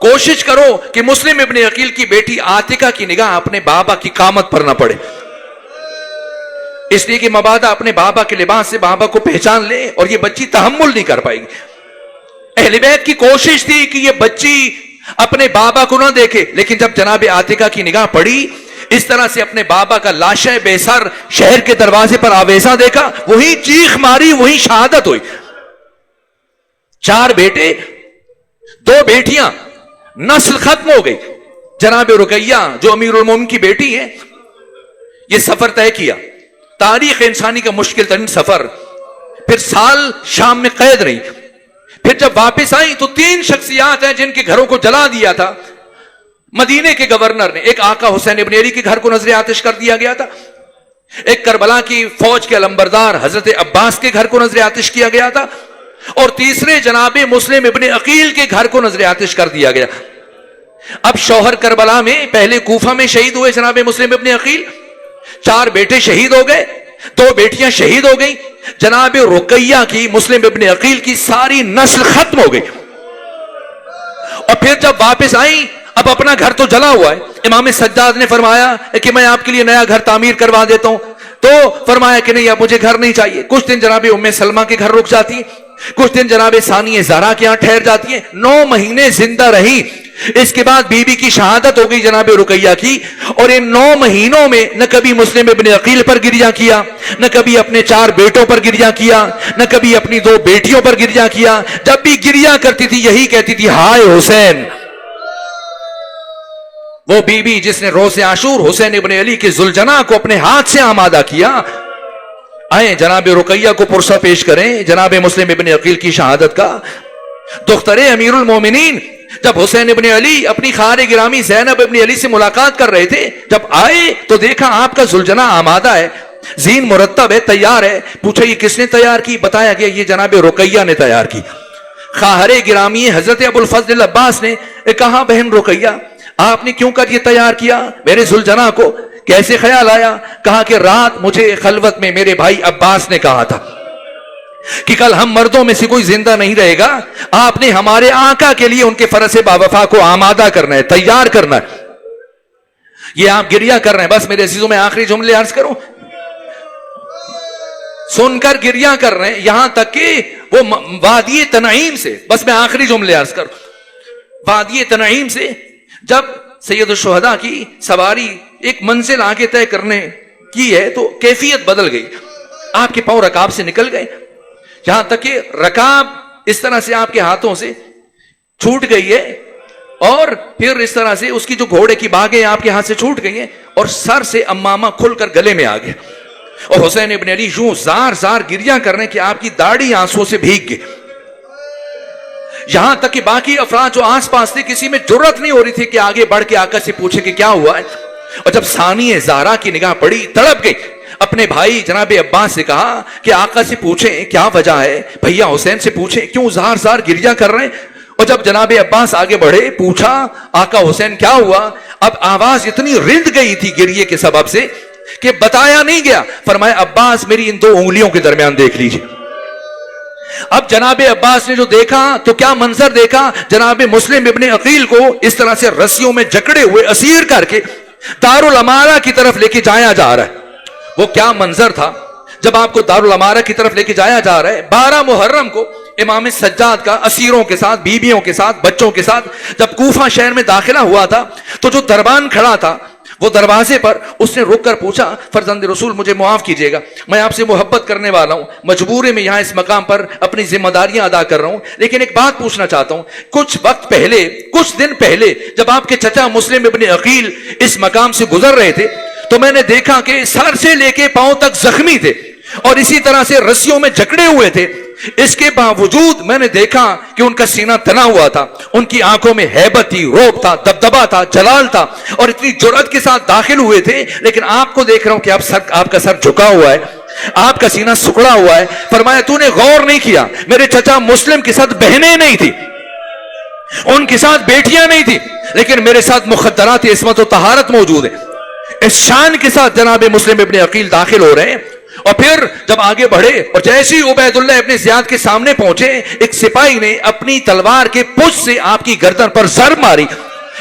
Speaker 1: کوشش کرو کہ مسلم ابن عقیل کی بیٹی عاتقہ کی نگاہ اپنے بابا کی قامت پر نہ پڑے، اس لیے کہ مبادا اپنے بابا کے لباس سے بابا کو پہچان لے اور یہ بچی تحمل نہیں کر پائے گی. اہل بیت کی کوشش تھی کہ یہ بچی اپنے بابا کو نہ دیکھے، لیکن جب جناب عاتقہ کی نگاہ پڑی، اس طرح سے اپنے بابا کا لاشیں بے سر شہر کے دروازے پر آویزہ دیکھا، وہی چیخ ماری، وہی شہادت ہوئی. 4 بیٹے 2 بیٹیاں، نسل ختم ہو گئی. جناب رقیہ جو امیر المومنین کی بیٹی ہیں، یہ سفر طے کیا، تاریخ انسانی کا مشکل ترین سفر. پھر سال شام میں قید رہی. پھر جب واپس آئی تو 3 شخصیات ہیں جن کے گھروں کو جلا دیا تھا مدینے کے گورنر نے. ایک آقا حسین ابن علی کے گھر کو نظر آتش کر دیا گیا تھا، ایک کربلا کی فوج کے علمبردار حضرت عباس کے گھر کو نظر آتش کیا گیا تھا، اور تیسرے جناب مسلم ابن عقیل کے گھر کو نظر آتش کر دیا گیا. اب شوہر کربلا میں پہلے کوفہ میں شہید ہوئے جناب مسلم ابن عقیل. 4 بیٹے شہید ہو گئے، 2 بیٹیاں شہید ہو گئی. جناب رقیہ کی مسلم ابن عقیل کی ساری نسل ختم ہو گئی. اور پھر جب واپس آئیں، اب اپنا گھر تو جلا ہوا ہے. امام سجاد نے فرمایا کہ میں آپ کے لیے نیا گھر تعمیر کروا دیتا ہوں. تو فرمایا کہ نہیں اب مجھے گھر نہیں چاہیے. کچھ دن جناب ام سلمہ کے گھر رک جاتی ہیں، کچھ دن جناب ثانیہ زہرا کے یہاں ٹھہر جاتی ہیں. 9 مہینے زندہ رہی. اس کے بعد بی بی کی شہادت ہو گئی جناب رقیہ کی. اور ان 9 مہینوں میں نہ کبھی مسلم ابن عقیل پر گریہ کیا، نہ کبھی اپنے 4 بیٹوں پر گریہ کیا، نہ کبھی اپنی 2 بیٹیوں پر گریہ کیا. جب بھی گریہ کرتی تھی یہی کہتی تھی ہائے حسین. وہ بی بی جس نے روز عاشور حسین ابن علی کے ذوالجناح کو اپنے ہاتھ سے آمادہ کیا. آئیں جناب رقیہ کو پرسہ پیش کریں جناب مسلم ابن عقیل کی شہادت کا. دختر امیر المومنین جب حسین ابن علی اپنی خواہر گرامی زینب ابن علی سے ملاقات کر رہے تھے، جب آئے تو دیکھا آپ کا ذوالجناح آمادہ ہے، زین مرتب ہے، تیار ہے. پوچھا یہ کس نے تیار کی؟ بتایا گیا یہ جناب رقیہ نے تیار کی. خواہر گرامی حضرت ابو الفضل عباس نے کہا بہن رقیہ آپ نے کیوں کر یہ تیار کیا میرے ذوالجناح کو؟ کیسے خیال آیا؟ کہا کہ رات مجھے خلوت میں میرے بھائی عباس نے کہا تھا کہ کل ہم مردوں میں سے کوئی زندہ نہیں رہے گا، آپ نے ہمارے آقا کے لیے ان کے فرس باوفا کو آمادہ کرنا ہے، تیار کرنا ہے. یہ آپ گریہ کر رہے ہیں. بس میرے عزیزوں میں آخری جملے عرض کروں، سن کر گریہ کر رہے ہیں یہاں تک کہ وہ وادی تنعیم سے، بس میں آخری جملے عرض کروں، وادی تنعیم سے جب سید الشہداء کی سواری ایک منزل آگے طے کرنے کی ہے تو کیفیت بدل گئی. آپ کے پاؤں رکاب سے نکل گئے، یہاں تک کہ رکاب اس طرح سے آپ کے ہاتھوں سے چھوٹ گئی ہے اور پھر اس طرح سے اس کی جو گھوڑے کی باگیں آپ کے ہاتھ سے چھوٹ گئی ہیں اور سر سے امامہ کھل کر گلے میں آ گیا. اور حسین ابن علی یوں زار زار گریاں کر رہے ہیں کہ آپ کی داڑھی آنسوں سے بھیگ گئی. یہاں تک کہ باقی افراد جو آس پاس تھے کسی میں جرت نہیں ہو رہی تھی کہ آگے بڑھ کے آقا سے پوچھے کہ کیا ہوا ہے. اور جب ثانی زہرا کی نگاہ پڑی تڑپ گئی. اپنے بھائی جناب عباس سے کہا کہ آقا سے پوچھیں کیا وجہ ہے, بھیا حسین سے پوچھیں کیوں زار زار گریاں کر رہے ہیں. اور جب جناب عباس آگے بڑھے پوچھا آقا حسین کیا ہوا. اب آواز اتنی رند گئی تھی گریے کے سبب سے کہ بتایا نہیں گیا. فرمایا عباس میری ان 2 انگلیوں کے درمیان دیکھ لیجیے. اب جناب عباس نے جو دیکھا تو کیا منظر دیکھا, جناب مسلم ابن عقیل کو اس طرح سے رسیوں میں جکڑے ہوئے اسیر کر کے دارالامارہ کی طرف لے کے جایا جا رہا ہے. وہ کیا منظر تھا جب آپ کو دارالامارہ کی طرف لے کے جایا جا رہا ہے. 12 محرم کو امام سجاد کا اسیروں کے ساتھ, بیویوں کے ساتھ, بچوں کے ساتھ جب کوفہ شہر میں داخلہ ہوا تھا تو جو دربان کھڑا تھا وہ دروازے پر اس نے رک کر پوچھا فرزند رسول مجھے معاف کیجیے گا, میں آپ سے محبت کرنے والا ہوں, مجبوری میں یہاں اس مقام پر اپنی ذمہ داریاں ادا کر رہا ہوں, لیکن ایک بات پوچھنا چاہتا ہوں. کچھ وقت پہلے, کچھ دن پہلے جب آپ کے چچا مسلم ابن عقیل اس مقام سے گزر رہے تھے تو میں نے دیکھا کہ سر سے لے کے پاؤں تک زخمی تھے اور اسی طرح سے رسیوں میں جکڑے ہوئے تھے. اس کے باوجود میں نے دیکھا کہ ان کا سینہ تنا ہوا تھا, ان کی آنکھوں میں ہیبت تھی, روب تھا, دبدبا تھا, جلال تھا اور اتنی جرأت کے ساتھ داخل ہوئے تھے. لیکن آپ کو دیکھ رہا ہوں کہ آپ کا سر جھکا ہوا ہے, آپ کا سینہ سکڑا ہوا ہے. فرمایا تو نے غور نہیں کیا, میرے چچا مسلم کے ساتھ بہنیں نہیں تھی, ان کے ساتھ بیٹیاں نہیں تھی, لیکن میرے ساتھ مخدرات عصمت و طہارت موجود ہے. اس شان کے ساتھ جناب مسلم ابن عقیل داخل ہو رہے ہیں. اور پھر جب آگے بڑھے اور جیسے ہی عبید اللہ ابن زیاد کے سامنے پہنچے ایک سپاہی نے اپنی تلوار کے پشت سے آپ کی گردن پر ضرب ماری.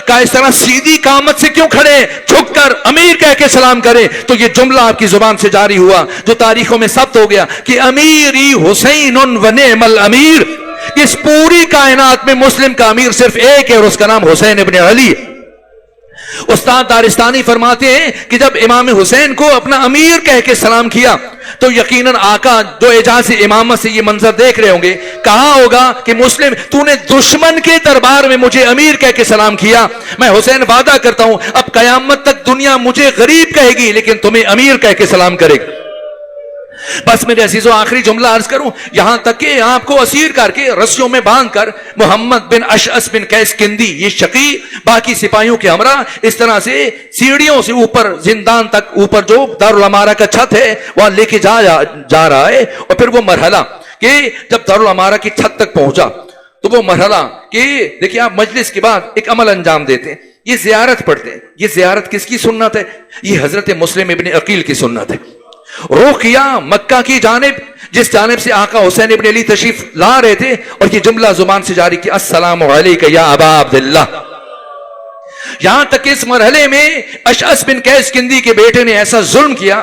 Speaker 1: کہا اس طرح سیدھی قامت سے کیوں کھڑے, جھک کر امیر کہہ کے سلام کرے. تو یہ جملہ آپ کی زبان سے جاری ہوا جو تاریخوں میں ثبت ہو گیا کہ امیری حسین و نعم الامیر. اس پوری کائنات میں مسلم کا امیر صرف ایک ہے اور اس کا نام حسین ابن علی ہے. استاد دارستانی فرماتے ہیں کہ جب امام حسین کو اپنا امیر کہہ کے سلام کیا تو یقیناً آقا جو اعجاز امامت سے یہ منظر دیکھ رہے ہوں گے, کہا ہوگا کہ مسلم تو نے دشمن کے دربار میں مجھے امیر کہہ کے سلام کیا, میں حسین وعدہ کرتا ہوں اب قیامت تک دنیا مجھے غریب کہے گی لیکن تمہیں امیر کہہ کے سلام کرے گی. بس میرے عزیزو آخری جملہ عرض کروں, یہاں تک کہ آپ کو اسیر کر کے رسیوں میں باندھ کر محمد بن اشعث بن قیس کندی یہ شقی باقی سپاہیوں کے ہمراہ اس طرح سے سیڑھیوں سے اوپر زندان تک, اوپر جو دارالامارہ کا چھت ہے وہاں لے کے جا رہا ہے. اور پھر وہ مرحلہ کہ جب دارالامارہ کی چھت تک پہنچا تو وہ مرحلہ کہ دیکھیں آپ مجلس کے بعد ایک عمل انجام دیتے ہیں, یہ زیارت پڑھتے ہیں. یہ زیارت کس کی سنت ہے؟ یہ حضرت مسلم ابن عقیل کی سنت ہے. رخ کیا مکہ کی جانب جس جانب سے آقا حسین ابن علی تشریف لا رہے تھے اور یہ جملہ زبان سے جاری کیا السلام علیکہ یا ابا عبداللہ. یہاں تک اس مرحلے میں اشعث بن قیس کندی کے بیٹے نے ایسا ظلم کیا,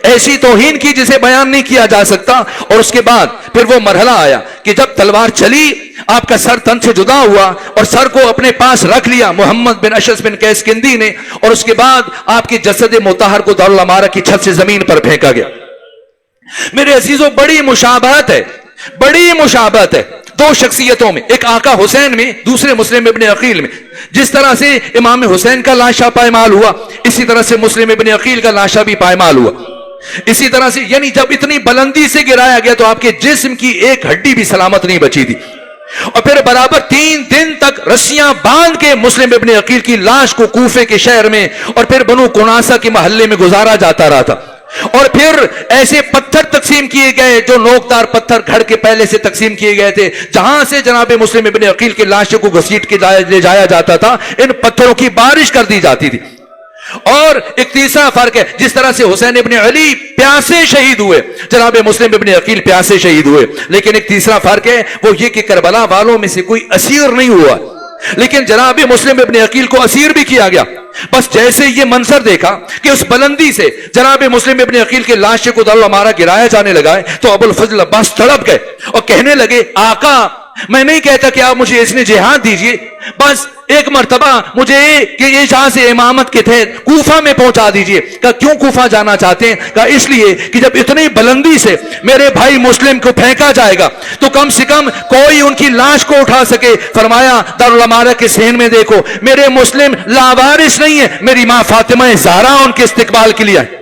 Speaker 1: ایسی توہین کی جسے بیان نہیں کیا جا سکتا. اور اس کے بعد پھر وہ مرحلہ آیا کہ جب تلوار چلی آپ کا سر تن سے جدا ہوا اور سر کو اپنے پاس رکھ لیا محمد بن اشعث بن قیس کندی نے, اور اس کے بعد آپ کے جسد مطہر کو دارالامارہ کی چھت سے زمین پر پھینکا گیا. میرے عزیزوں بڑی مشابہت ہے, بڑی مشابہت ہے دو شخصیتوں میں, ایک آقا حسین میں, دوسرے مسلم ابن عقیل میں. جس طرح سے امام حسین کا لاشا پائمال ہوا اسی طرح سے مسلم ابن عقیل کا لاشا بھی پائمال ہوا. اسی طرح سے یعنی جب اتنی بلندی سے گرایا گیا تو آپ کے جسم کی ایک ہڈی بھی سلامت نہیں بچی تھی. اور پھر برابر 3 دن تک رسیاں باندھ کے مسلم ابن عقیل کی لاش کو کوفے کے شہر میں اور پھر بنو کناسہ کے محلے میں گزارا جاتا رہا تھا. اور پھر ایسے پتھر تقسیم کیے گئے جو نوکدار پتھر گھڑ کے پہلے سے تقسیم کیے گئے تھے, جہاں سے جناب مسلم ابن عقیل کے لاشوں کو گھسیٹ کے لے جایا جاتا تھا ان پتھروں کی بارش کر دی جاتی تھی. اور ایک تیسرا فرق ہے, جس طرح سے حسین ابن علی پیاسے شہید ہوئے جناب مسلم ابن عقیل پیاسے شہید ہوئے, لیکن ایک تیسرا فرق ہے وہ یہ کہ کربلا والوں میں سے کوئی اسیر نہیں ہوا, لیکن جناب مسلم ابن عقیل کو اسیر بھی کیا گیا. بس جیسے یہ منظر دیکھا کہ اس بلندی سے جناب مسلم ابن عقیل کے لاشے کو دارالامارہ گرایا جانے لگا ہے تو ابو الفضل عباس تڑپ گئے اور کہنے لگے آقا میں نہیں کہتا کہ آپ مجھے اس نے جہاد دیجئے، بس ایک مرتبہ مجھے کہ یہ جہاں سے امامت کے تھے کوفہ میں پہنچا دیجئے۔ کہا کیوں کوفہ جانا چاہتے ہیں؟ کہا اس لیے کہ جب اتنی بلندی سے میرے بھائی مسلم کو پھینکا جائے گا تو کم سے کم کوئی ان کی لاش کو اٹھا سکے۔ فرمایا دارالامارہ کے صحن میں دیکھو میرے مسلم لاوارث نہیں ہے، میری ماں فاطمہ زہرا ان کے استقبال کے لیے ہے۔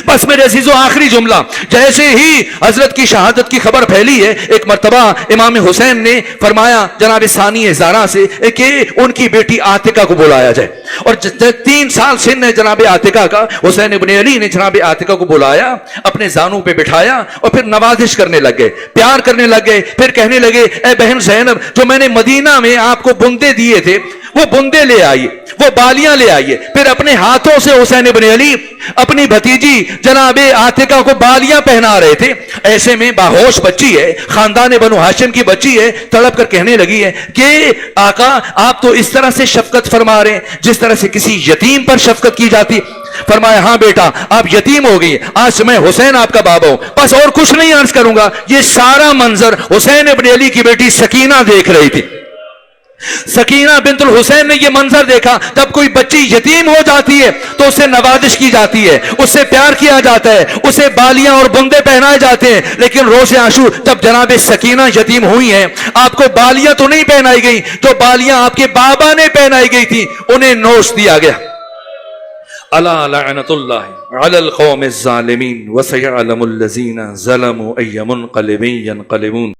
Speaker 1: بس میرے عزیزو آخری جملہ، جیسے ہی حضرت کی شہادت کی خبر پھیلی ہے، ایک مرتبہ امام حسین نے فرمایا جناب ثانی زہرا سے کہ ان کی بیٹی عاتقہ کو بلایا جائے، اور 3 سال سن ہے جناب عاتقہ کا۔ حسین ابن علی نے جناب عاتقہ کو بلایا، اپنے زانوں پہ بٹھایا اور پھر نوازش کرنے لگ گئے، پیار کرنے لگ گئے۔ پھر کہنے لگے اے بہن زینب، جو میں نے مدینہ میں آپ کو بندے دیے تھے وہ بندے لے آئیے، وہ بالیاں لے آئیے۔ پھر اپنے ہاتھوں سے حسین ابن علی اپنی بھتیجی جناب عاتقہ کو بالیاں پہنا رہے تھے۔ ایسے میں باہوش بچی ہے، خاندان بنو ہاشم کی بچی ہے، تڑپ کر کہنے لگی ہے کہ آقا آپ تو اس طرح سے شفقت فرما رہے ہیں جس طرح سے کسی یتیم پر شفقت کی جاتی۔ فرمایا ہاں بیٹا آپ یتیم ہو گئی، آج میں حسین آپ کا بابا ہوں، بس اور کچھ نہیں عرض کروں گا۔ یہ سارا منظر حسین ابن علی کی بیٹی سکینہ دیکھ رہی تھی۔ سکینہ بنت الحسین نے یہ منظر دیکھا، جب کوئی بچی یتیم ہو جاتی ہے تو اسے نوازش کی جاتی ہے، اس سے پیار کیا جاتا ہے، اسے بالیاں اور بندے پہنائے جاتے ہیں۔ لیکن روز عاشور جب جناب سکینہ یتیم ہوئی ہیں، آپ کو بالیاں تو نہیں پہنائی گئی، جو بالیاں آپ کے بابا نے پہنائی گئی تھی انہیں نوش دیا گیا۔ الا لعنت اللہ علی القوم الظالمین وسیعلم الذین ظلموا ای منقلب ینقلبون۔